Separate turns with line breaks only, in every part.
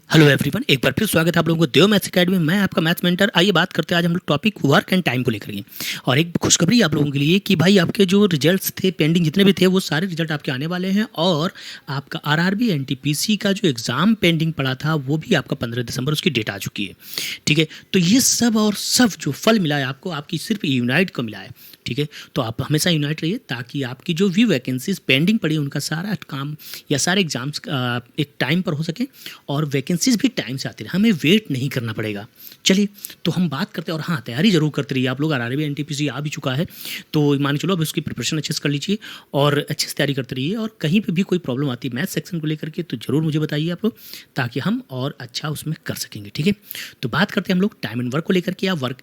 Hello everyone, एक बार फिर स्वागत है आप लोगों को देव मैथ्स एकेडमी में। मैं आपका मैथ्स मेंटर। आइए बात करते हैं आज हम लोग टॉपिक वर्क एंड टाइम को लेकर के। और एक खुशखबरी आप लोगों के लिए कि भाई आपके जो रिजल्ट्स थे पेंडिंग जितने भी थे वो सारे रिजल्ट आपके आने वाले हैं। और आपका आरआरबी एनटीपीसी का जो एग्ज़ाम पेंडिंग पड़ा था वो भी आपका 15 दिसंबर उसकी डेट आ चुकी है। ठीक है, तो ये सब और सब जो फल मिला है आपको, आपकी सिर्फ यूनाइट को मिला है। ठीक है, तो आप हमेशा यूनाइट रहिए ताकि आपकी जो भी वैकेंसीज पेंडिंग पड़ी है उनका सारा काम या सारे एग्जाम्स एक टाइम पर हो सके और वैकेंसीज भी टाइम से आती रहे, हमें वेट नहीं करना पड़ेगा। चलिए, तो हम बात करते हैं। और हाँ, तैयारी जरूर करते रहिए आप लोग। आरआरबी एनटीपीसी आ भी चुका है तो मान के चलो अब उसकी प्रिपरेशन अच्छे से कर लीजिए और अच्छे से तैयारी करते रहिए। और कहीं पर भी कोई प्रॉब्लम आती है मैथ सेक्शन को लेकर के तो ज़रूर मुझे बताइए आप लोग, ताकि हम और अच्छा उसमें कर सकेंगे। ठीक है, तो बात करते हैं हम लोग टाइम एंड वर्क को लेकर के या वर्क।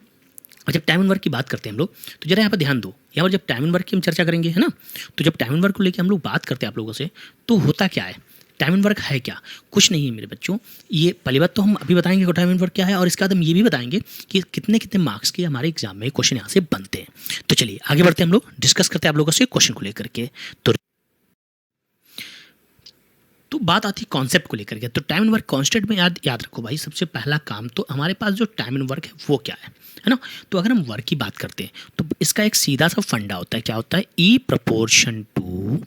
और जब टाइम एंड वर्क की बात करते हैं हम लोग तो जरा यहाँ पर ध्यान दो। यहाँ पर जब टाइम एंड वर्क की हम चर्चा करेंगे, है ना, तो जब टाइम एंड वर्क को लेकर हम लोग बात करते हैं आप लोगों से तो होता क्या है, टाइम एंड वर्क है क्या? कुछ नहीं है मेरे बच्चों। ये पहली बात तो हम अभी बताएंगे कि टाइम एंड वर्क क्या है, और इसके बाद हम ये भी बताएंगे कि कितने कितने मार्क्स के हमारे एग्जाम में क्वेश्चन यहाँ से बनते हैं। तो चलिए आगे बढ़ते हैं, हम लोग डिस्कस करते हैं आप लोगों से क्वेश्चन को लेकर के। तो बात आती है कॉन्सेप्ट को लेकर के। तो टाइम एंड वर्क कॉन्सेप्ट में याद रखो भाई, सबसे पहला काम तो हमारे पास जो टाइम एंड वर्क है वो क्या है ना। तो अगर हम वर्क की बात करते हैं तो इसका एक सीधा सा फंडा होता है। क्या होता है? ई प्रपोर्शन टू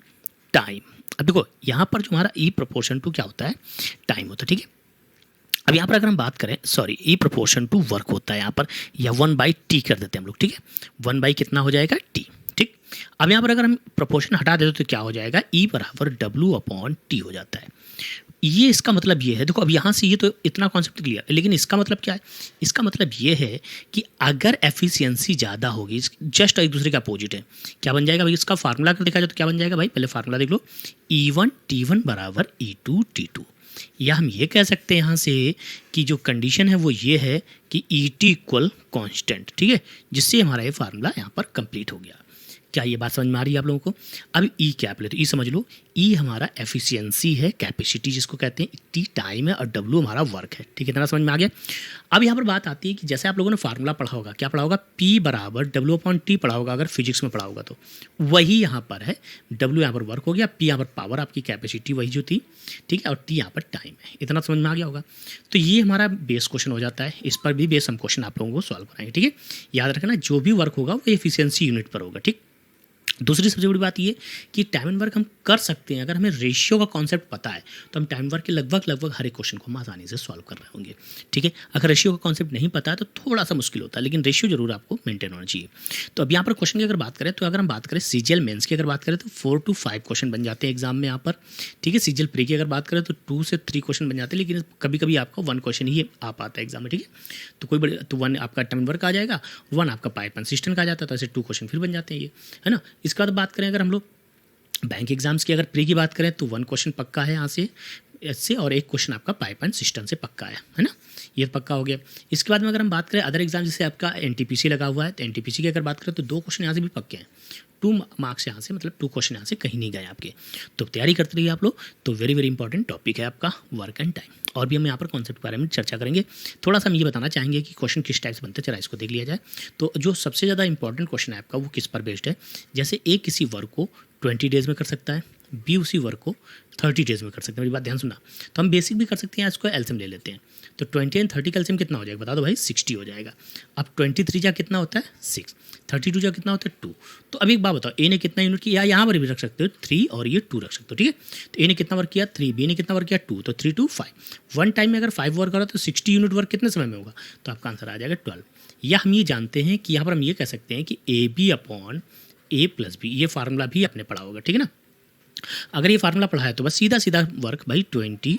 टाइम। अब देखो यहाँ पर जो हमारा ई प्रपोर्शन टू क्या होता है, टाइम होता है। ठीक है, अब यहाँ पर अगर हम बात करें, सॉरी, ई प्रपोर्शन टू वर्क होता है यहाँ पर, या 1/t कर देते हैं हम लोग। ठीक है, 1 कितना हो जाएगा? t। ठीक, अब यहाँ पर अगर हम प्रपोर्शन हटा देते तो क्या हो जाएगा? E बराबर W/T हो जाता है। ये इसका मतलब ये है, देखो अब यहाँ से ये तो इतना कॉन्सेप्ट क्लियर है, लेकिन इसका मतलब क्या है? इसका मतलब ये है कि अगर एफिशिएंसी ज़्यादा होगी, जस्ट एक दूसरे का अपोजिट है। क्या बन जाएगा भाई? इसका फार्मूला अगर देखा जाए तो क्या बन जाएगा भाई? पहले फार्मूला देख लो, E1T1 बराबर E2T2। या हम ये कह सकते हैं यहाँ से कि जो कंडीशन है वो ये है कि ET इक्वल कॉन्स्टेंट। ठीक है, जिससे हमारा ये फार्मूला यहाँ पर कंप्लीट हो गया। क्या ये बात समझ में आ रही है आप लोगों को? अब ई क्या है, तो ई समझ लो। ई हमारा एफिशिएंसी है, कैपेसिटी जिसको कहते हैं, टी टाइम है, और डब्ल्यू हमारा वर्क है। ठीक है, इतना समझ में आ गया। अब यहाँ पर बात आती है कि जैसे आप लोगों ने फार्मूला पढ़ा होगा, क्या पढ़ा होगा? पी बराबर W/T पढ़ा होगा अगर फिजिक्स में पढ़ा होगा तो। वही यहाँ पर है, डब्ल्यू यहाँ पर वर्क हो गया, पी यहाँ पर पावर आपकी कैपेसिटी वही जो थी, ठीक है, और टी यहाँ पर टाइम है। इतना समझ में आ गया होगा। तो ये हमारा बेस क्वेश्चन हो जाता है, इस पर भी बेस हम क्वेश्चन आप लोगों को सॉल्व कराएंगे। ठीक है, याद रखना जो भी वर्क होगा वो एफिशिएंसी यूनिट पर होगा। ठीक, दूसरी सबसे बड़ी बात ये कि टाइम एंड वर्क हम कर सकते हैं अगर हमें रेशियो का कॉन्सेप्ट पता है, तो हम टाइम वर्क के लगभग हर एक क्वेश्चन को हम आसानी से सॉल्व कर रहे होंगे। ठीक है, अगर रेशियो का कॉन्सेप्ट नहीं पता है तो थोड़ा सा मुश्किल होता है, लेकिन रेशियो जरूर आपको मेंटेन होना चाहिए। तो अब यहाँ पर क्वेश्चन की अगर बात करें, तो अगर हम बात करें सीजीएल मेंस की अगर बात करें तो 4 to 5 क्वेश्चन बन जाते हैं एग्जाम में यहाँ पर। ठीक है, सीजीएल प्री की अगर बात करें तो 2 से 3 क्वेश्चन बन जाते हैं, लेकिन कभी कभी आपका 1 क्वेश्चन ही आ पाता है एग्जाम में। ठीक है, तो कोई बड़े तो 1 आपका टाइम वर्क आ जाएगा, 1 आपका पाइप एंड सिस्टम का आ जाता है, तो ऐसे 2 क्वेश्चन फिर बन जाते हैं ये, है ना। इसके बाद बात करें अगर हम लोग बैंक एग्जाम्स की अगर प्री की बात करें तो 1 क्वेश्चन पक्का है यहाँ से इससे, और 1 क्वेश्चन आपका पाइप एंड सिस्टम से पक्का है ना, ये पक्का हो गया। इसके बाद में अगर हम बात करें अदर एग्जाम, जैसे आपका एनटीपीसी लगा हुआ है, तो एनटीपीसी की अगर बात करें तो 2 क्वेश्चन यहाँ से भी पक्के हैं, 2 मार्क्स यहाँ से, मतलब 2 क्वेश्चन यहाँ से कहीं नहीं गए आपके। तो तैयारी करते रहिए आप लोग। तो वेरी वेरी इंपॉर्टेंट टॉपिक है आपका वर्क एंड टाइम। और भी हम यहाँ पर कॉन्सेप्ट के बारे में चर्चा करेंगे। थोड़ा सा हम ये बताना चाहेंगे कि क्वेश्चन किस टाइप से बनते हैं, चला इसको देख लिया जाए। तो जो सबसे ज़्यादा इंपॉर्टेंट क्वेश्चन है आपका वो किस पर बेस्ड है? जैसे ए किसी वर्क को 20 डेज़ में कर सकता है, बी उसी वर्क को 30 डेज़ में कर सकते हैं। मेरी बात ध्यान सुनना। तो हम बेसिक भी कर सकते हैं, इसको एलसीएम ले लेते हैं। तो 20 एंड 30 का एलसीएम कितना हो जाएगा बता दो भाई? 60 हो जाएगा। अब 23 जा कितना होता है? 6, 32 जा कितना होता है? 2। तो अब एक बात बताओ, ए ने कितना यूनिट किया? यहाँ पर भी रख सकते हो 3 और ये 2 रख सकते हो। ठीक है, तो ए ने कितना वर्क किया? 3, बी ने कितना वर्क किया? 2, तो 3 2 5। 1 टाइम में अगर 5 वर्क करो तो 60 यूनिट वर्क कितने समय में होगा? तो आपका आंसर आ जाएगा 12। या हम ये जानते हैं कि यहाँ पर हम ये कह सकते हैं कि AB/A+B, ये फार्मूला भी आपने पढ़ा होगा। ठीक है ना, अगर ये फार्मूला पढ़ा है तो बस सीधा सीधा वर्क भाई 20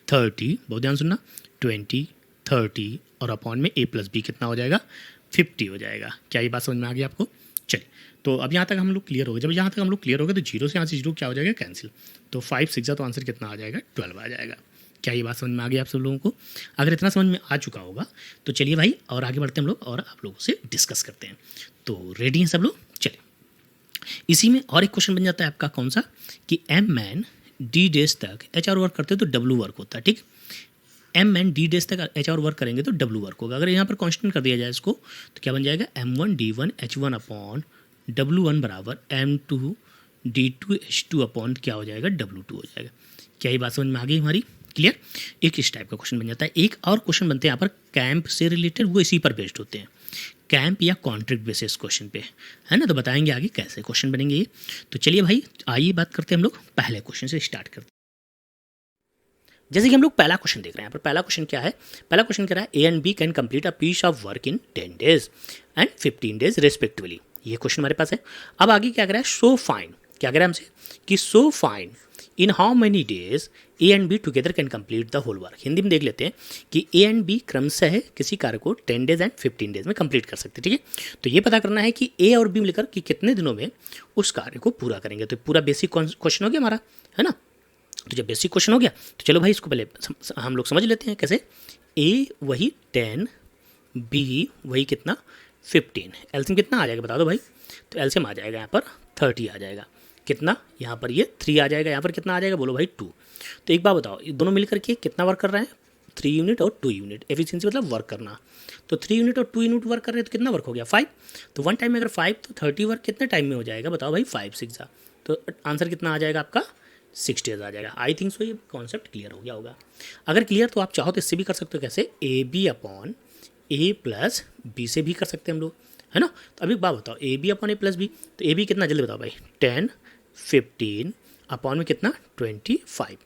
30, बहुत ध्यान सुनना, 20 30 और अपॉन में A+B कितना हो जाएगा? 50 हो जाएगा। क्या ये बात समझ में आ गई आपको? चलिए, तो अब यहाँ तक हम लोग क्लियर हो गए। जब यहाँ तक हम लोग क्लियर हो गए तो जीरो से यहाँ से जीरो क्या हो जाएगा? कैंसिल। तो 5 6 तो आंसर कितना आ जाएगा? 12 आ जाएगा। क्या ये बात समझ में आ गई आप सब लोगों को? अगर इतना समझ में आ चुका होगा तो चलिए भाई और आगे बढ़ते हैं हम लोग और आप लोगों से डिस्कस करते हैं। तो रेडी हैं सब लोग? चलिए, इसी में और एक क्वेश्चन बन जाता है आपका, कौन सा, कि एम मैन डी डेज तक एच आर वर्क करते हैं तो डब्ल्यू वर्क होता है। ठीक, एम मैन डी डेज तक एच आर वर्क करेंगे तो डब्ल्यू वर्क होगा। अगर यहाँ पर कांस्टेंट कर दिया जाए इसको तो क्या बन जाएगा? M1D1H1 W1 बराबर M2D2H2 क्या हो जाएगा? W2 हो जाएगा। क्या ये बात समझ में आ गई हमारी? क्लियर। एक इस टाइप का क्वेश्चन बन जाता है। एक और क्वेश्चन बनते हैं यहाँ पर कैंप से रिलेटेड, वो इसी पर बेस्ड होते हैं, कैंप या कॉन्ट्रैक्ट बेसिस क्वेश्चन पे, है ना। तो बताएंगे आगे कैसे क्वेश्चन बनेंगे ये। तो चलिए भाई आइए बात करते हैं हम लोग पहले क्वेश्चन से स्टार्ट करते हैं। जैसे कि हम लोग पहला क्वेश्चन देख रहे हैं, यहाँ पर पहला क्वेश्चन क्या है, पहला क्वेश्चन कह रहा है A and B can complete a piece of work in 10 days and 15 days respectively. ये क्वेश्चन हमारे पास है। अब आगे क्या कह रहा है, सो फाइन, क्या कह रहा है हमसे कि so find in how many days A and B together can complete the whole work. Hindi में देख लेते हैं कि ए एंड बी क्रमशः किसी कार्य को 10 days एंड 15 days में कंप्लीट कर सकते हैं, ठीक है। तो ये पता करना है कि ए और बी मिलकर कि कितने दिनों में उस कार्य को पूरा करेंगे। तो पूरा बेसिक क्वेश्चन हो गया हमारा, है ना। तो जब बेसिक क्वेश्चन हो गया तो चलो भाई इसको पहले हम लोग समझ लेते हैं कैसे। ए वही 10, बी वही कितना 15, एलसीएम कितना आ जाएगा बता दो भाई। तो एलसीएम आ जाएगा यहाँ पर 30 आ जाएगा, कितना यहाँ पर ये 3 आ जाएगा, यहाँ पर कितना आ जाएगा बोलो भाई 2। तो एक बात बताओ, ये दोनों मिलकर के कितना वर्क कर रहे हैं, 3 यूनिट और 2 यूनिट। एफिशिएंसी मतलब वर्क करना, तो 3 यूनिट और 2 यूनिट वर्क कर रहे हैं तो कितना वर्क हो गया 5। तो वन टाइम में अगर 5 तो 30 वर्क कितने टाइम में हो जाएगा बताओ भाई 5 6 जा। तो आंसर कितना आ जाएगा आपका 6 days आ जाएगा। आई थिंक सो ये कॉन्सेप्ट क्लियर हो गया होगा। अगर क्लियर तो आप चाहो तो इससे भी कर सकते हो, कैसे A B upon A plus B से भी कर सकते हैं हम लोग, है ना। तो अभी बात बताओ A B upon A plus B, तो ए बी कितना जल्दी बताओ भाई 10 15 अपॉन में कितना 25।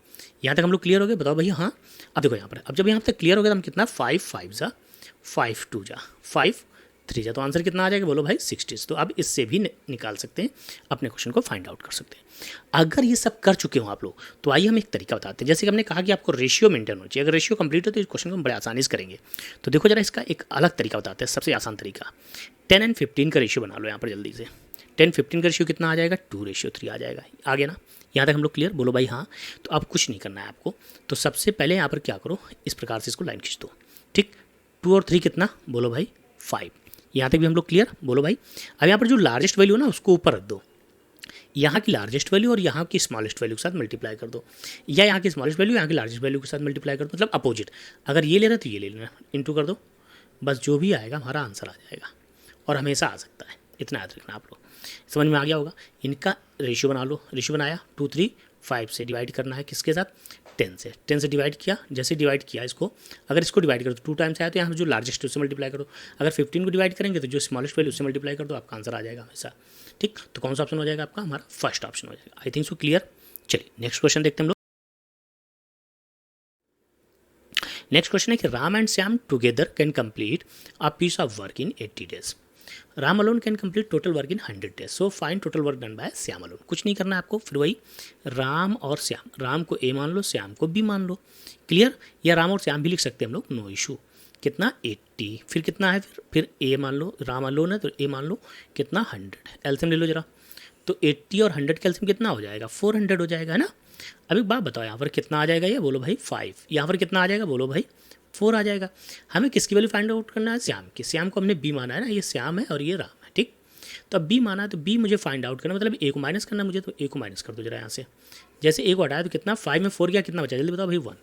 यहाँ तक हम लोग क्लियर हो गए बताओ भैया। हाँ अब देखो यहाँ पर, अब जब यहाँ तक क्लियर हो गया तो हम कितना 5 5 जा 5 2 जा 5 3 जा, तो आंसर कितना आ जाएगा बोलो भाई 6 days। तो अब इससे भी निकाल सकते हैं, अपने क्वेश्चन को फाइंड आउट कर सकते हैं। अगर ये सब कर चुके हो आप लोग तो आइए हम एक तरीका बताते हैं। जैसे कि हमने कहा कि आपको रेशियो मेंटेन होना चाहिए, अगर रेशियो कंप्लीट हो तो इस क्वेश्चन को हम बड़े आसानी से करेंगे। तो देखो जरा इसका एक अलग तरीका बताते हैं, सबसे आसान तरीका 10 and 15 का रेशियो बना लो यहाँ पर जल्दी से। 10 15 का रेशियो कितना आ जाएगा 2:3 आ जाएगा, आगे ना। यहाँ तक हम लोग क्लियर बोलो भाई हाँ। तो अब कुछ नहीं करना है आपको, तो सबसे पहले यहाँ पर क्या करो, इस प्रकार से इसको लाइन खींच दो, ठीक। 2 और 3 कितना बोलो भाई 5। यहाँ तक भी हम लोग क्लियर बोलो भाई। अब यहाँ पर जो लार्जेस्ट वैल्यू है ना उसको ऊपर रख दो, यहाँ की लार्जेस्ट वैल्यू और यहाँ की स्मॉलेस्ट वैल्यू के साथ मल्टीप्लाई कर दो, या यहाँ की स्मॉलेस्ट वैल्यू यहाँ की लार्जेस्ट वैल्यू के साथ मल्टीप्लाई कर दो, मतलब अपोजिट। अगर ये ले रहे तो ये ले लेना, इंटू कर दो, बस जो भी आएगा हमारा आंसर आ जाएगा, और हमेशा आ सकता है, इतना याद रखना आप लोग। समझ में आ गया होगा। इनका रेशियो बना लो, रेशियो बनाया 2 3 5 से डिवाइड करना है किसके साथ 10 से डिवाइड किया। जैसे डिवाइड किया इसको, अगर इसको डिवाइड करो तो 2 टाइम्स आया तो यहाँ जो लार्जेस्ट उससे मल्टीप्लाई करो। अगर 15 को डिवाइड करेंगे तो जो स्मॉलेस्ट वैल्यू उससे मल्टीप्लाई कर दो, आपका आंसर आ जाएगा हमेशा, ठीक। तो कौन सा ऑप्शन हो जाएगा आपका, हमारा फर्स्ट ऑप्शन हो जाएगा। I think so clear. चलिए नेक्स्ट क्वेश्चन देखते हैं हम लोग। नेक्स्ट क्वेश्चन है कि Ram and Shyam together can complete a piece of work in 80 days। Ram alone can complete total work in 100 days। So find total work done by Shyam alone. कुछ नहीं करना है आपको, फिर वही राम और श्याम, राम को ए मान लो श्याम को बी मान लो, क्लियर। या राम और श्याम भी लिख सकते हैं हम लोग, नो इशू। कितना 80, फिर कितना है फिर ए मान लो, राम अलोन है तो ए मान लो कितना 100। एलसीएम ले लो जरा, तो 80 और 100 का एलसीएम कितना हो जाएगा 400 हो जाएगा, है ना। अब एक बात बताओ, यहाँ पर कितना आ जाएगा ये बोलो भाई 5, यहाँ पर कितना आ जाएगा बोलो भाई 4 आ जाएगा। हमें किसकी वैल्यू फाइंड आउट करना है, श्याम की। श्याम को हमने बी माना है ना, ये श्याम है और ये राम है, ठीक। तो अब बी माना है तो बी मुझे फाइंड आउट करना, मतलब ए को माइनस करना मुझे, तो ए को माइनस कर दो जरा यहाँ से। जैसे ए को हटाया तो कितना 5 में 4 गया, कितना बचा जल्दी बताओ भाई 1।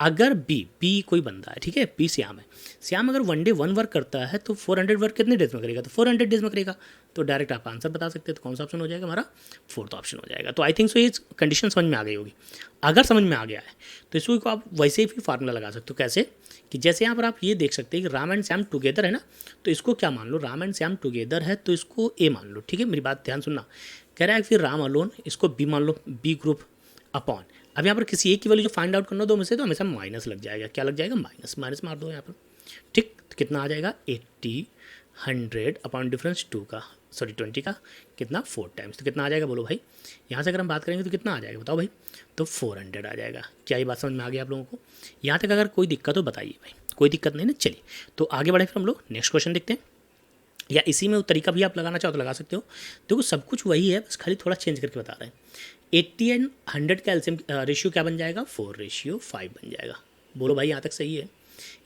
अगर बी कोई बंदा है, ठीक है, बी श्याम है, श्याम अगर 1 day 1 वर्क करता है तो 400 वर्क कितने डेज में करेगा, तो 400 days में करेगा। तो डायरेक्ट आप आंसर बता सकते हैं, तो कौन सा ऑप्शन हो जाएगा हमारा, फोर्थ ऑप्शन हो जाएगा। तो आई थिंक सो ये कंडीशन समझ में आ गई होगी। अगर समझ में आ गया है तो इसको आप वैसे ही फार्मूला लगा सकते हो, कैसे कि जैसे यहाँ पर आप ये देख सकते हैं कि राम एंड श्याम टुगेदर है ना, तो इसको क्या मान लो, राम एंड श्याम टुगेदर है तो इसको ए मान लो, ठीक है। मेरी बात ध्यान सुनना, कह रहा है फिर राम अलोन, इसको बी मान लो, बी ग्रुप अपॉन। अब यहाँ पर किसी एक की वैल्यू जो फाइंड आउट करना दो में से, तो हमेशा माइनस लग जाएगा, क्या लग जाएगा माइनस मार दो यहाँ पर, ठीक। तो कितना आ जाएगा 80 100 अपॉन डिफरेंस 20 का कितना 4 टाइम्स, तो कितना आ जाएगा बोलो भाई। यहाँ से अगर हम बात करेंगे तो कितना आ जाएगा बताओ भाई, तो 400 आ जाएगा। क्या ये बात समझ में आ गई आप लोगों को। यहाँ तक अगर कोई दिक्कत हो बताइए भाई, कोई दिक्कत नहीं ना। चलिए तो आगे बढ़े, फिर हम लोग नेक्स्ट क्वेश्चन देखते हैं, या इसी में वो तरीका भी आप लगाना चाहो तो लगा सकते हो। देखो सब कुछ वही है, बस खाली थोड़ा चेंज करके बता रहे हैं। 80 एंड 100 का एलसीएम रेशियो क्या बन जाएगा 4:5 बन जाएगा। बोलो भाई यहाँ तक सही है,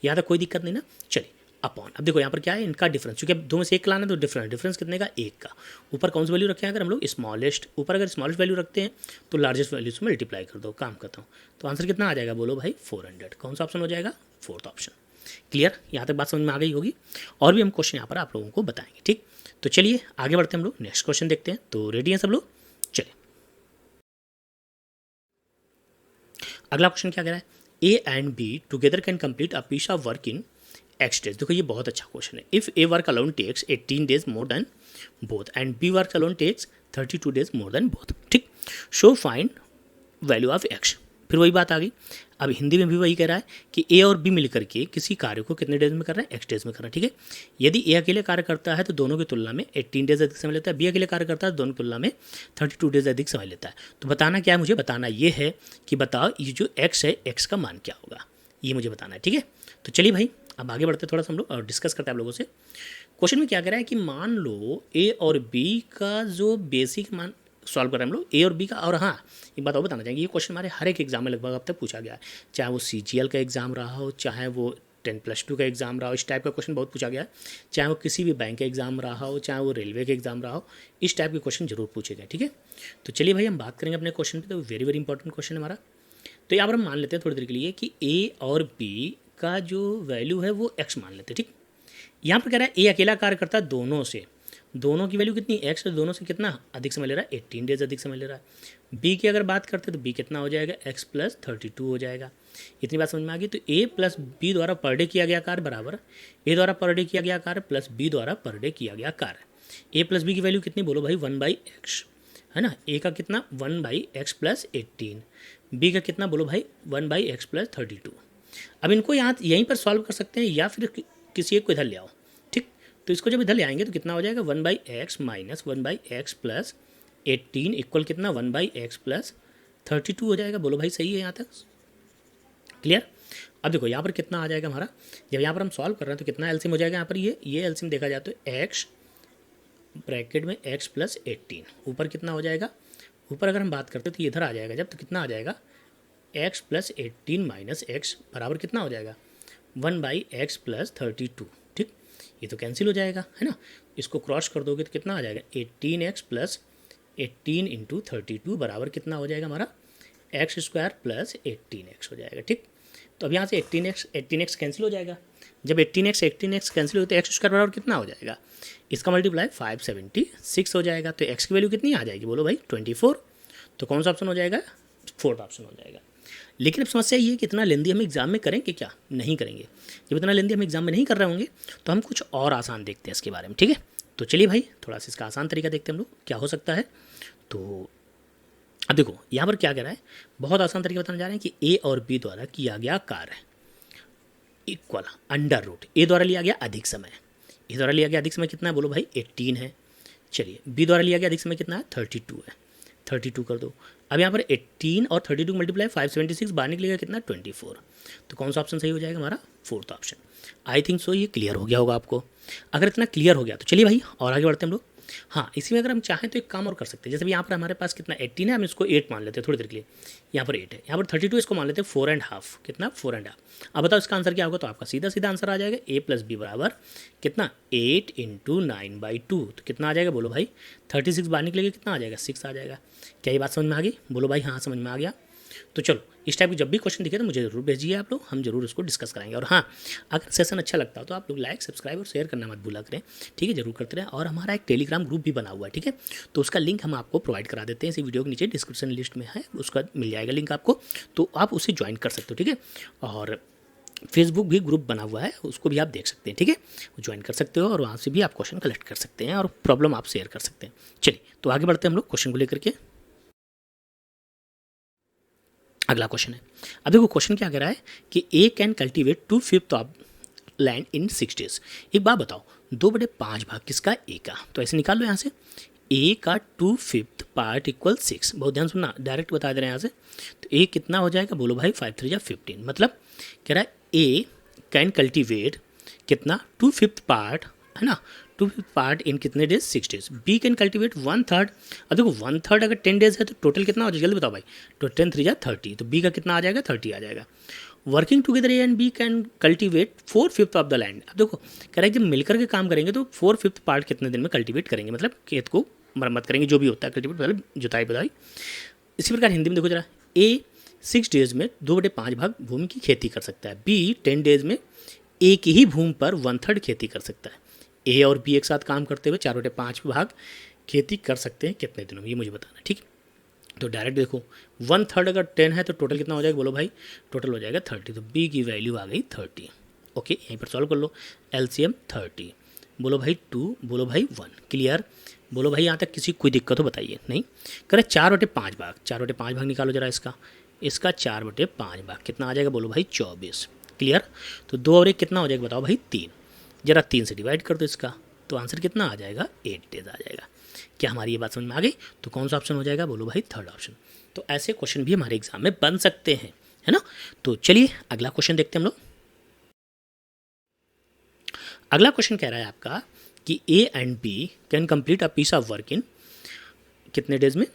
यहाँ तक कोई दिक्कत नहीं ना। चलिए अपॉन, अब देखो यहाँ पर क्या है, इनका डिफरेंस, क्योंकि अब दो में से एक लाना तो डिफरेंस कितने का 1 का। ऊपर कौन सी वैल्यू रखें, अगर हम लोग स्मॉलेस्ट, ऊपर अगर स्मॉलेस्ट वैल्यू रखते हैं तो लार्जेस्ट वैल्यू से मल्टीप्लाई कर दो, काम करता हूँ। तो आंसर कितना आ जाएगा बोलो भाई 400। कौन सा ऑप्शन हो जाएगा, फोर्थ ऑप्शन। क्लियर, यहाँ तक बात समझ में आ गई होगी। और भी हम क्वेश्चन यहाँ पर आप लोगों को बताएंगे, ठीक। तो चलिए आगे बढ़ते हैं हम लोग, नेक्स्ट क्वेश्चन देखते हैं। तो रेडी हैं सब लोग, चलिए। अगला क्वेश्चन क्या कह रहा है, A and B together can complete a piece of work in X days. देखो ये बहुत अच्छा क्वेश्चन है। If A work alone takes 18 days more than both and B work alone takes 32 days more than both. ठीक, so find value of X. फिर वही बात आ गई। अब हिंदी में भी वही कह रहा है कि ए और बी मिलकर के किसी कार्य को कितने डेज में कर रहे हैं, एक्स डेज में कर रहे हैं। ठीक है, यदि ए अकेले कार्य करता है तो दोनों की तुलना में 18 डेज अधिक समय लेता है, बी अकेले कार्य करता है तो दोनों की तुलना में 32 डेज अधिक समय लेता है। तो बताना क्या है, मुझे बताना ये है कि बताओ ये जो एक्स है, एक्स का मान क्या होगा, ये मुझे बताना है। ठीक है, तो चलिए भाई अब आगे बढ़ते थोड़ा सा हम लोग और डिस्कस करते हैं आप लोगों से। क्वेश्चन में क्या कह रहा है कि मान लो ए और बी का जो बेसिक मान सॉल्व कर रहे हैं हम लोग, ए और बी का। और हाँ, एक बात और बताना चाहेंगे, ये क्वेश्चन हमारे हर एक एग्जाम में लगभग अब तक पूछा गया है, चाहे वो CGL का एग्जाम रहा हो, चाहे वो 10+2 का एग्जाम रहा हो, इस टाइप का क्वेश्चन बहुत पूछा गया है। चाहे वो किसी भी बैंक का एग्जाम रहा हो, चाहे वो रेलवे का एग्जाम रहा हो, इस टाइप के क्वेश्चन जरूर पूछे गए। ठीक है, तो चलिए भाई हम बात करेंगे अपने क्वेश्चन पे। तो वेरी वेरी इंपॉर्टेंट क्वेश्चन है हमारा। तो यहाँ पर हम मान लेते हैं थोड़ी देर के लिए कि ए और बी का जो वैल्यू है वो एक्स मान लेते हैं। ठीक, यहाँ पर कह रहा है ए अकेला कार्य करता है दोनों से, दोनों की वैल्यू कितनी, एक्स, दोनों से कितना अधिक समय ले रहा है, 18 डेज अधिक समय ले रहा है। बी की अगर बात करते हैं तो बी कितना हो जाएगा, एक्स प्लस 32 हो जाएगा। इतनी बात समझ में आ गई। तो ए प्लस बी द्वारा पर डे किया गया कार्य बराबर ए द्वारा पर डे किया गया कार्य प्लस बी द्वारा पर डे किया गया कार्य। ए प्लस बी की वैल्यू कितनी बोलो भाई, 1/x है ना। ए का कितना 1/x प्लस 18, बी का कितना बोलो भाई 1/x प्लस 32। अब इनको यहाँ यहीं पर सॉल्व कर सकते हैं या फिर किसी एक को इधर ले आओ। ठीक, तो इसको जब इधर ले आएंगे तो कितना हो जाएगा 1/x minus 1/x plus 18 equal कितना 1/x प्लस 32 हो जाएगा। बोलो भाई सही है यहाँ तक, क्लियर। अब देखो यहाँ पर कितना आ जाएगा हमारा, जब यहाँ पर हम सॉल्व कर रहे हैं तो कितना एलसीएम हो जाएगा यहाँ पर, ये एलसीएम देखा जाए तो x ब्रैकेट में x प्लस 18, ऊपर कितना हो जाएगा, ऊपर अगर हम बात करते तो ये इधर आ जाएगा जब, तो कितना आ जाएगा x प्लस 18 माइनस एक्स बराबर कितना हो जाएगा 1/x प्लस 32। ठीक, ये तो कैंसिल हो जाएगा है ना। इसको क्रॉस कर दोगे तो कितना आ जाएगा 18x प्लस 18 इंटू 32 बराबर कितना हो जाएगा हमारा x² प्लस 18x हो जाएगा। ठीक, तो अब यहाँ से 18x कैंसिल हो जाएगा। जब 18x कैंसिल हो तो x² बराबर कितना हो जाएगा, इसका मल्टीप्लाई 576 हो जाएगा। तो x की वैल्यू कितनी आ जाएगी बोलो भाई 24। तो कौन सा ऑप्शन हो जाएगा, फोर्थ ऑप्शन हो जाएगा। लेकिन अब समस्या ये है कि इतना लेंदी हम एग्जाम में करेंगे क्या, नहीं करेंगे। जब इतना लेंदी हम एग्जाम में नहीं कर रहे होंगे तो हम कुछ और आसान देखते हैं इसके बारे में। ठीक है, तो चलिए भाई थोड़ा सा इसका आसान तरीका देखते हैं हम लोग क्या हो सकता है। तो अब देखो यहाँ पर क्या कह रहा है, बहुत आसान तरीका बताने जा रहे हैं कि ए और बी द्वारा किया गया कार्य इक्वल अंडर रूट ए द्वारा लिया गया अधिक समय। ए द्वारा लिया गया अधिक समय कितना है बोलो भाई 18 है। चलिए बी द्वारा लिया गया अधिक समय कितना है 32 है, 32 कर दो। अब यहाँ पर 18 और 32 मल्टीप्लाई 576 बाहर निकलेगा कितना 24। तो कौन सा ऑप्शन सही हो जाएगा हमारा फोर्थ ऑप्शन। आई थिंक सो ये क्लियर हो गया होगा आपको। अगर इतना क्लियर हो गया तो चलिए भाई और आगे बढ़ते हैं हम लोग। हाँ, इसी में अगर हम चाहें तो एक काम और कर सकते हैं। जैसे यहाँ पर हमारे पास कितना 18 है, हम इसको 8 मान लेते हैं थोड़ी देर के लिए। यहाँ पर 8 है, यहाँ पर 32 इसको मान लेते हैं 4.5, कितना 4.5। अब बताओ इसका आंसर क्या होगा, तो आपका सीधा सीधा आंसर आ जाएगा a प्लस बी बराबर कितना 8 इंटू 9/2। तो कितना आ जाएगा बोलो भाई 36 बाहर निकलेगा कितना आ जाएगा 6 आ जाएगा। क्या ये बात समझ में आ गई, बोलो भाई हाँ समझ में आ गया। तो चलो इस टाइप की जब भी क्वेश्चन दिखे तो मुझे ज़रूर भेजिए आप लोग, हम जरूर उसको डिस्कस कराएंगे। और हाँ, अगर सेशन अच्छा लगता हो तो आप लोग लाइक सब्सक्राइब और शेयर करना मत भूला करें। ठीक है, जरूर करते रहें। और हमारा एक टेलीग्राम ग्रुप भी बना हुआ है, ठीक है, तो उसका लिंक हम आपको प्रोवाइड करा देते हैं। इसी वीडियो के नीचे डिस्क्रिप्शन लिस्ट में है, उसका मिल जाएगा लिंक आपको, तो आप उसे ज्वाइन कर सकते हो। ठीक है, और फेसबुक भी ग्रुप बना हुआ है, उसको भी आप देख सकते हैं। ठीक है, ज्वाइन कर सकते हो और वहाँ से भी आप क्वेश्चन कलेक्ट कर सकते हैं और प्रॉब्लम आप शेयर कर सकते हैं। चलिए तो आगे बढ़ते हैं हम लोग क्वेश्चन को लेकर के। अगला क्वेश्चन है, अब देखो क्वेश्चन क्या कह रहा है कि A can cultivate 2/5 of land in 6 days। एक बात बताओ 2/5 भाग किसका, ए का। तो ऐसे निकाल लो यहाँ से, ए का 2/5 पार्ट इक्वल 6। बहुत ध्यान सुनना, डायरेक्ट बता दे रहे हैं यहाँ से। तो ए कितना हो जाएगा बोलो भाई 5 3 15। मतलब कह रहा है ए कैन कल्टीवेट कितना 2/5 पार्ट है ना, 2/5 पार्ट इन कितने days 6 days। B can cultivate 1/3। अब देखो 1/3 अगर 10 days है तो टोटल कितना हो जाएगा जल्दी बताओ भाई। तो 10 3 30। तो बी का कितना आ जाएगा 30 आ जाएगा। Working together A and B can cultivate 4/5 of the land. अब देखो कह रहा है जब मिलकर के काम करेंगे तो 4/5 पार्ट कितने दिन में कल्टीवेट करेंगे, मतलब खेत को मरम्मत करेंगे, जो भी होता है कल्टीवेट मतलब जुताई बुदाई। इसी प्रकार हिंदी में देखो जरा, ए 6 days में 2/5 भाग भूमि की खेती कर सकता है, बी 10 days में एक ही भूमि पर 1/3 खेती कर सकता है। ए और बी एक साथ काम करते हुए 4/5 भाग खेती कर सकते हैं कितने दिनों में, ये मुझे बताना। ठीक, तो डायरेक्ट देखो 1/3 अगर 10 है तो टोटल कितना हो जाएगा बोलो भाई, टोटल हो जाएगा 30। तो बी की वैल्यू आ गई 30। ओके, यहीं पर सॉल्व कर लो। एलसीएम 30, बोलो भाई 2, बोलो भाई 1। क्लियर, बोलो भाई यहाँ तक किसी कोई दिक्कत हो बताइए। नहीं करें 4/5 भाग, 4/5 भाग निकालो जरा इसका, इसका 4/5 भाग कितना आ जाएगा बोलो भाई 24। क्लियर, तो 2 और 1 कितना हो जाएगा बताओ भाई 3, जरा 3 से डिवाइड कर दो इसका, तो आंसर कितना आ जाएगा 8 डेज आ जाएगा। क्या हमारी ये बात समझ में आ गई? तो कौन सा ऑप्शन हो जाएगा बोलो भाई थर्ड ऑप्शन। तो ऐसे क्वेश्चन भी हमारे एग्जाम में बन सकते हैं, है ना। तो चलिए अगला क्वेश्चन देखते हैं हम लोग। अगला क्वेश्चन कह रहा है आपका कि A and B can complete a piece of work in कितने डेज में,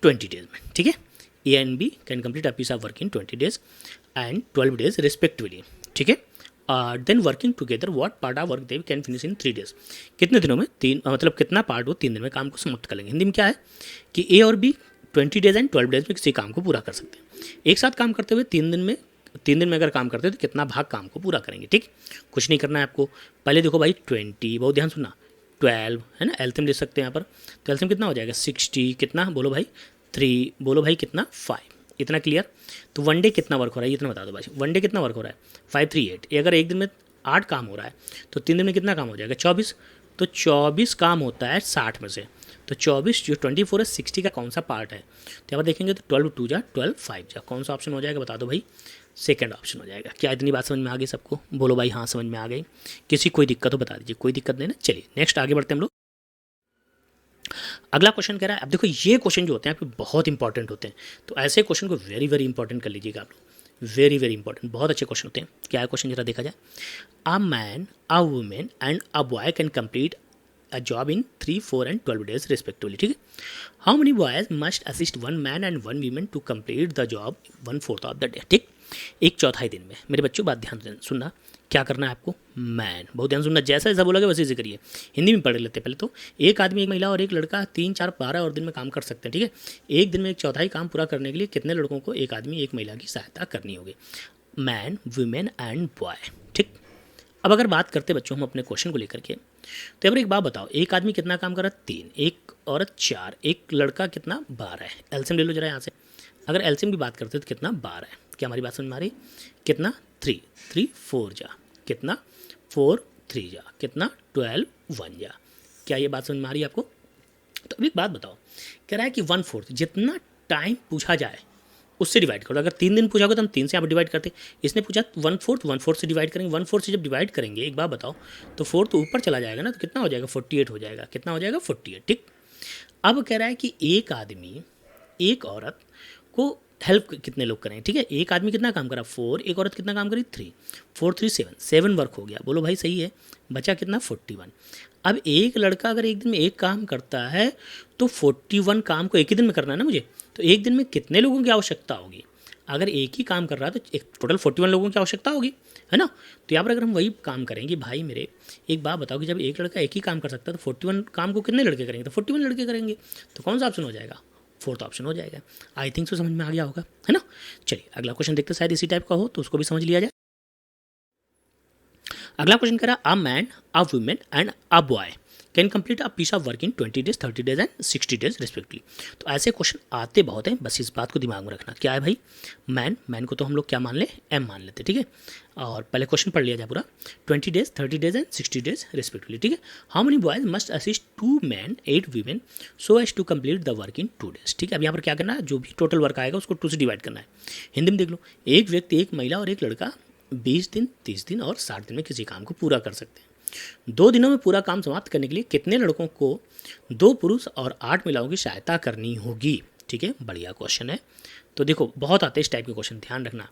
20 डेज में। ठीक है, A and B can complete a piece of work in 20 days and 12 days respectively. ठीक है, then working together what part of work they can finish in 3 days. कितने दिनों में मतलब कितना पार्ट वो 3 दिन में काम को समाप्त कर लेंगे। हिंदी में क्या है कि ए और बी 20 डेज एंड 12 डेज में किसी काम को पूरा कर सकते हैं। एक साथ काम करते हुए 3 दिन में अगर काम करते हैं तो कितना भाग काम को पूरा करेंगे। ठीक, कुछ नहीं करना है आपको। पहले देखो भाई 20, बहुत ध्यान सुनना, 12 है ना, एल्सियम ले सकते हैं यहाँ पर। तो एल्सियम कितना हो जाएगा 60, कितना बोलो भाई 3, बोलो भाई कितना 5। इतना क्लियर। तो वन डे कितना वर्क हो रहा है ये इतना बता दो भाई, वन डे कितना वर्क हो रहा है 5 3 8। ये अगर एक दिन में 8 काम हो रहा है तो 3 दिन में कितना काम हो जाएगा 24। तो 24 काम होता है 60 में से। तो 24 जो 24 है 60 का कौन सा पार्ट है, तो यहाँ पर देखेंगे तो 12 2 जा 12 5 जा, कौन सा ऑप्शन हो जाएगा बता दो भाई, सेकंड ऑप्शन हो जाएगा। क्या इतनी बात समझ में आ गई सबको? बोलो भाई हाँ समझ में आ गई। किसी कोई दिक्कत हो बता दीजिए, कोई दिक्कत नहीं ना। चलिए नेक्स्ट आगे बढ़ते हैं हम लोग। अगला क्वेश्चन कह रहा है, अब देखो ये क्वेश्चन जो होते हैं आपके बहुत इंपॉर्टेंट होते हैं, तो ऐसे क्वेश्चन को वेरी वेरी इंपॉर्टेंट कर लीजिएगा आप लोग, वेरी वेरी इंपॉर्टेंट, बहुत अच्छे क्वेश्चन होते हैं। क्या है क्वेश्चन जरा देखा जाए। अ man, a woman and a boy can complete a job in 3 4 and 12 days respectively। ठीक है, how many boys must assist one man and one woman to complete the job 1/4 of the day। ठीक, 1/4 दिन में। मेरे बच्चों बात ध्यान से सुनना, क्या करना है आपको, मैन, बहुत ध्यान सुनना, जैसा जैसा बोलोगे वैसे वैसे करिए। हिंदी में पढ़ लेते हैं पहले तो। एक आदमी, एक महिला और एक लड़का 3 4 12 और दिन में काम कर सकते हैं। ठीक है, एक दिन में 1/4 काम पूरा करने के लिए कितने लड़कों को, एक आदमी एक महिला की सहायता करनी होगी। Man, women and boy. ठीक, अब अगर बात करते बच्चों हम अपने क्वेश्चन को लेकर के, तो अब एक बात बताओ, एक आदमी कितना काम कर रहा है 3, एक औरत 4, एक लड़का कितना 12 है। एल्सियम ले लो जरा यहाँ से। अगर एल्सियम की बात करते तो कितना 12 है। क्या हमारी बात समझ में आ रही? कितना 3 3 4 जा, कितना 4 3 जा, कितना 12 1 जा। क्या ये बात समझ में आ रही है आपको? तो अब एक बात बताओ, कह रहा है कि 1/4 जितना टाइम पूछा जाए उससे डिवाइड करो। अगर 3 दिन पूछा होगा तो हम 3 से यहाँ पर डिवाइड करते। इसने पूछा 1/4 से डिवाइड करेंगे। 1/4 से जब डिवाइड करेंगे, एक बात बताओ, तो 4 तो ऊपर चला जाएगा ना, तो कितना हो जाएगा 48 हो जाएगा। कितना हो जाएगा 48। ठीक, अब कह रहा है कि एक आदमी एक औरत को हेल्प कितने लोग करें। ठीक है, एक आदमी कितना काम करा 4, एक औरत कितना काम करी 3, 4 3 7 वर्क हो गया। बोलो भाई सही है, बचा कितना 41। अब एक लड़का अगर एक दिन में एक काम करता है तो 41 काम को एक ही दिन में करना है ना मुझे, तो एक दिन में कितने लोगों की आवश्यकता होगी? अगर एक ही काम कर रहा है तो एक टोटल 41 लोगों की आवश्यकता होगी, है ना। तो यहाँ पर अगर हम वही काम करेंगे, भाई मेरे एक बात बताओ कि जब एक लड़का एक ही काम कर सकता है तो 41 काम को कितने लड़के करेंगे? तो 41 लड़के करेंगे। तो कौन सा ऑप्शन हो जाएगा? फोर्थ ऑप्शन हो जाएगा। आई थिंक सो समझ में आ गया होगा, है ना। चलिए अगला क्वेश्चन देखते, शायद इसी टाइप का हो तो उसको भी समझ लिया जाए। अगला क्वेश्चन कह रहा है, a man, a woman and a boy can complete a piece of work in 20 days 30 days and 60 days respectively. तो ऐसे क्वेश्चन आते बहुत हैं, बस इस बात को दिमाग में रखना। क्या है भाई, मैन को तो हम लोग क्या मान ले, एम मान लेते। ठीक है, और पहले क्वेश्चन पढ़ लिया जाए पूरा। 20 days 30 days and 60 days respectively. ठीक है, how many boys must assist 2 man 8 women so as to complete the work in 2 days. ठीक है, अब यहाँ पर क्या करना है, जो भी टोटल वर्क आएगा उसको 2 से डिवाइड करना है। हिंदी में देख लो, एक व्यक्ति, एक महिला और एक लड़का 20 दिन 30 दिन और 60 दिन में किसी काम को पूरा कर सकते हैं। 2 दिनों में पूरा काम समाप्त करने के लिए कितने लड़कों को 2 पुरुष और 8 महिलाओं की सहायता करनी होगी। ठीक है, बढ़िया क्वेश्चन है। तो देखो बहुत आते हैं इस टाइप के क्वेश्चन, ध्यान रखना।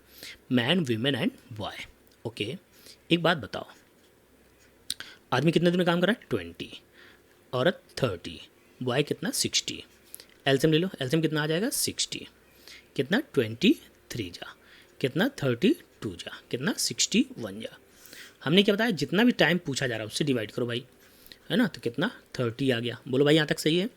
Man, women and boy. Okay, एक बात बताओ, आदमी कितने दिन में काम कर रहा है 20, औरत 30, बॉय कितना 60। एल्सियम ले लो, एल्सियम कितना आ जाएगा 60, कितना 23 जा, कितना 32 जा, कितना 61 जा। हमने क्या बताया, जितना भी टाइम पूछा जा रहा है उससे डिवाइड करो भाई, है ना। तो कितना 30 आ गया। बोलो भाई यहाँ तक सही है,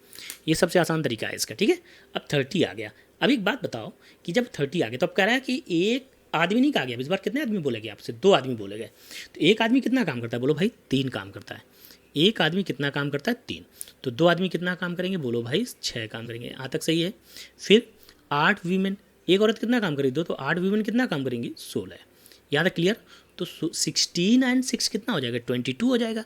ये सबसे आसान तरीका है इसका। ठीक है, अब 30 आ गया। अब एक बात बताओ कि जब 30 आ गया तो अब कह रहा है कि एक आदमी नहीं कहा गया, इस बार कितने आदमी बोले गए आपसे, 2 आदमी बोले गए। तो एक आदमी कितना काम करता है, बोलो भाई 3 काम करता है। एक आदमी कितना काम करता है, 3। तो 2 आदमी कितना काम करेंगे, बोलो भाई 6 काम करेंगे। यहाँ तक सही है। फिर 8 वीमेन, एक औरत कितना काम करेगी, 2, तो 8 वीमेन कितना काम करेंगी, 16। यहाँ तक क्लियर। तो 16 एंड 6 कितना हो जाएगा, 22 हो जाएगा।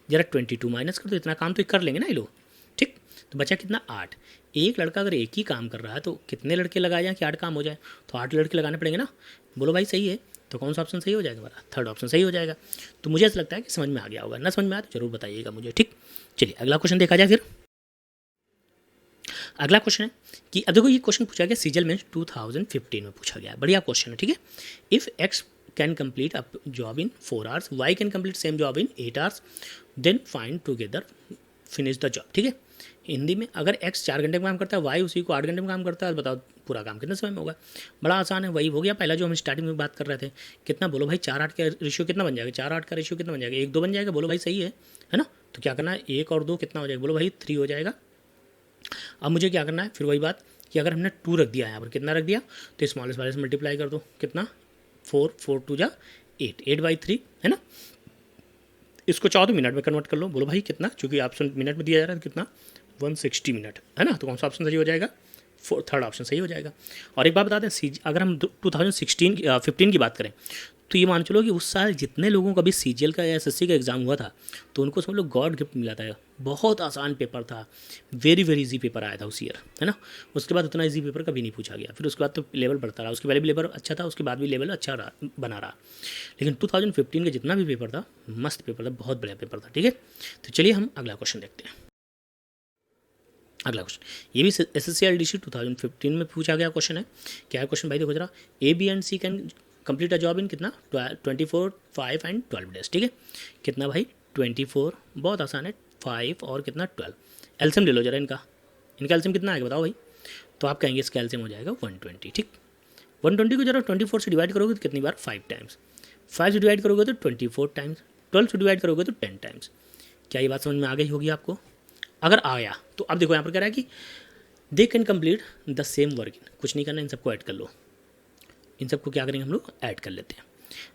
जरा 22 माइनस कर दो, इतना काम तो कर लेंगे ना ये लोग, ठीक। तो बचा कितना, 8। एक लड़का अगर एक ही काम कर रहा है तो कितने लड़के लगाए जाएँ कि 8 काम हो जाए, तो 8 लड़के लगाने पड़ेंगे ना। बोलो भाई सही है। तो कौन सा ऑप्शन सही हो जाएगा हमारा, थर्ड ऑप्शन सही हो जाएगा। तो मुझे ऐसा लगता है कि समझ में आ गया होगा, ना समझ में आया तो जरूर बताइएगा मुझे, ठीक। चलिए अगला क्वेश्चन देखा जाए। फिर अगला क्वेश्चन है कि अब देखो ये क्वेश्चन पूछा गया सीजल में 2015 में पूछा गया, बढ़िया क्वेश्चन है, ठीक है। If X can complete a job in 4 hours, Y can complete same job in 8 hours, then find together finish the job, ठीक है। हिंदी में अगर एक्स 4 घंटे में काम करता है, वाई उसी को 8 घंटे में काम करता है, बताओ पूरा काम कितने समय में होगा। बड़ा आसान है, वही हो गया पहला जो हम स्टार्टिंग में बात कर रहे थे। कितना, बोलो भाई 4-8 का रेशियो कितना बन जाएगा, 4-8 का रेशियो कितना बन जाएगा, 1-2 बन जाएगा। बोलो भाई सही है ना। तो क्या करना है, 1 और 2 कितना हो जाएगा, बोलो भाई 3 हो जाएगा। अब मुझे क्या करना है, फिर वही बात कि अगर हमने 2 रख दिया यहाँ पर, कितना रख दिया, तो स्मॉलेस्ट वाले से मल्टीप्लाई कर दो, कितना 4 2 जा 8/3 है ना। इसको चाहो तो मिनट में कन्वर्ट कर लो। बोलो भाई कितना, चूँकि ऑप्शन मिनट में दिया जा रहा है, तो कितना 160 मिनट है ना। तो कौन सा ऑप्शन सही हो जाएगा, थर्ड ऑप्शन सही हो जाएगा। और एक बात बता दें, अगर हम 2015 की बात करें तो ये मान चलो कि उस साल जितने लोगों का भी सीजीएल का या एसएससी का एग्ज़ाम हुआ था तो उनको सब लोग गॉड गिफ्ट मिला था। बहुत आसान पेपर था, वेरी वेरी इजी पेपर आया था उस ईयर, है ना। उसके बाद उतना इजी पेपर कभी नहीं पूछा गया। फिर उसके बाद तो लेवल बढ़ता रहा, उसके पहले भी लेवल अच्छा था, उसके बाद भी लेवल अच्छा बना रहा। लेकिन 2015 का जितना भी पेपर था मस्त पेपर था, बहुत बढ़िया पेपर था, ठीक है। तो चलिए हम अगला क्वेश्चन देखते हैं। अगला क्वेश्चन ये भी एसएससी एलडीसी 2015 में पूछा गया क्वेश्चन है। क्या है क्वेश्चन भाई, देखो जरा, A B and C can complete a job in कितना 24, 5 एंड 12 डेज, ठीक है। कितना भाई 24, बहुत आसान है, 5 और कितना 12। एल्सियम ले लो जरा इनका एल्सियम कितना आएगा बताओ भाई। तो आप कहेंगे इसका एल्सियम हो जाएगा 120, ठीक। 120 को जरा 24 से डिवाइड करोगे तो कितनी बार, 5 टाइम्स। 5 से डिवाइड करोगे तो 24 टाइम्स। 12 से डिवाइड करोगे तो 10 टाइम्स। क्या ये बात समझ में आ गई होगी आपको। अगर आया तो अब देखो यहाँ पर कह रहा है कि they can complete the same work, कुछ नहीं करना, इन सबको ऐड कर लो। इन सबको क्या करेंगे हम लोग, ऐड कर लेते हैं।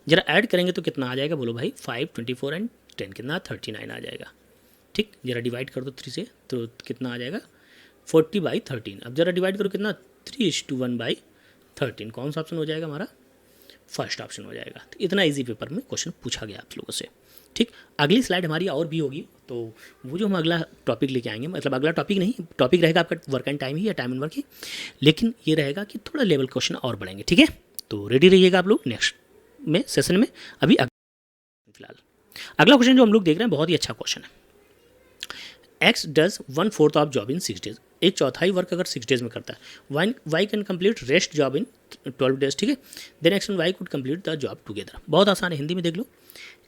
जरा ऐड करेंगे तो कितना आ जाएगा, बोलो भाई 5, 24 एंड 10 कितना 39 आ जाएगा, ठीक। जरा डिवाइड कर दो 3 से तो कितना आ जाएगा 40/13। अब जरा डिवाइड करो कितना 3:1/13। कौन सा ऑप्शन हो जाएगा हमारा, फर्स्ट ऑप्शन हो जाएगा। तो इतना इजी पेपर में क्वेश्चन पूछा गया आप लोगों से, ठीक। अगली स्लाइड हमारी और भी होगी, तो वो जो हम अगला टॉपिक लेके आएंगे, मतलब अगला टॉपिक नहीं, टॉपिक रहेगा आपका वर्क एंड टाइम ही या टाइम एंड वर्क ही, लेकिन ये रहेगा कि थोड़ा लेवल क्वेश्चन और बढ़ेंगे, ठीक है। तो रेडी रहिएगा आप लोग नेक्स्ट में सेशन में। अभी फिलहाल अगला क्वेश्चन जो हम लोग देख रहे हैं बहुत ही अच्छा क्वेश्चन है। X does 1/4 of job in 6 days, एक चौथाई वर्क अगर 6 डेज में करता है, Y can complete rest job in 12 days, ठीक है। Then X and Y could complete the job together. बहुत आसान है, हिंदी में देख लो।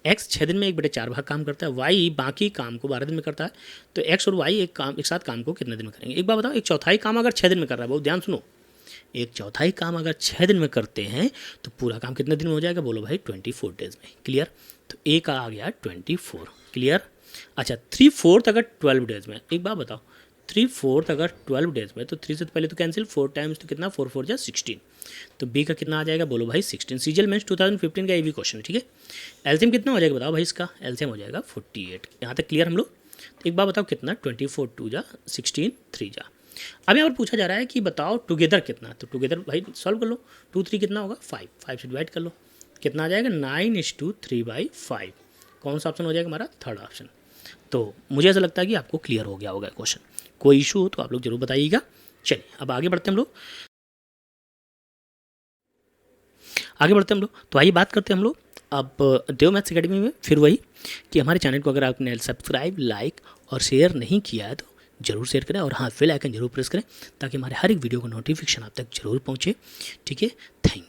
एक्स 6 दिन में 1/4 भाग काम करता है, वाई बाकी काम को 12 दिन में करता है। तो एक्स और वाई एक साथ काम को कितने दिन में करेंगे। एक बात बताओ, एक चौथाई काम अगर 6 दिन में कर रहा है, बहुत ध्यान सुनो, एक चौथाई काम अगर 6 दिन में करते हैं तो पूरा काम कितने दिन में हो जाएगा, बोलो भाई 24 डेज में, क्लियर। तो ए का आ गया 24, क्लियर। अच्छा 3/4 अगर 12 डेज में, एक बात बताओ 3/4 अगर 12 डेज में, तो 3 से पहले तो कैंसिल, 4 टाइम्स तो कितना 4 4 जा 16। तो बी का कितना आ जाएगा, बोलो भाई 16। सीजीएल मेंस 2015 का ये भी क्वेश्चन है, ठीक है। एल्सियम कितना हो जाएगा बताओ भाई, इसका एल्सियम हो जाएगा 48। यहाँ तक क्लियर हम लोग। तो एक बार बताओ कितना 24 2 जा 16 3 जा। अब यहाँ पर पूछा जा रहा है कि बताओ टुगेदर कितना, तो टुगेदर भाई सॉल्व कर लो। 2 3 कितना होगा 5 से डिवाइड कर लो, कितना आ जाएगा 9:3/5। कौन सा ऑप्शन हो जाएगा हमारा, थर्ड ऑप्शन। तो मुझे ऐसा लगता है कि आपको क्लियर हो गया होगा क्वेश्चन। कोई इशू हो तो आप लोग जरूर बताइएगा। चलिए अब आगे बढ़ते हैं हम लोग, तो आइए बात करते हैं हम लोग अब देव मैथ्स एकेडमी में। फिर वही कि हमारे चैनल को अगर आपने सब्सक्राइब, लाइक और शेयर नहीं किया है तो जरूर शेयर करें, और हाँ बेल आइकन जरूर प्रेस करें ताकि हमारे हर एक वीडियो का नोटिफिकेशन आप तक जरूर पहुँचे, ठीक है। Thank you.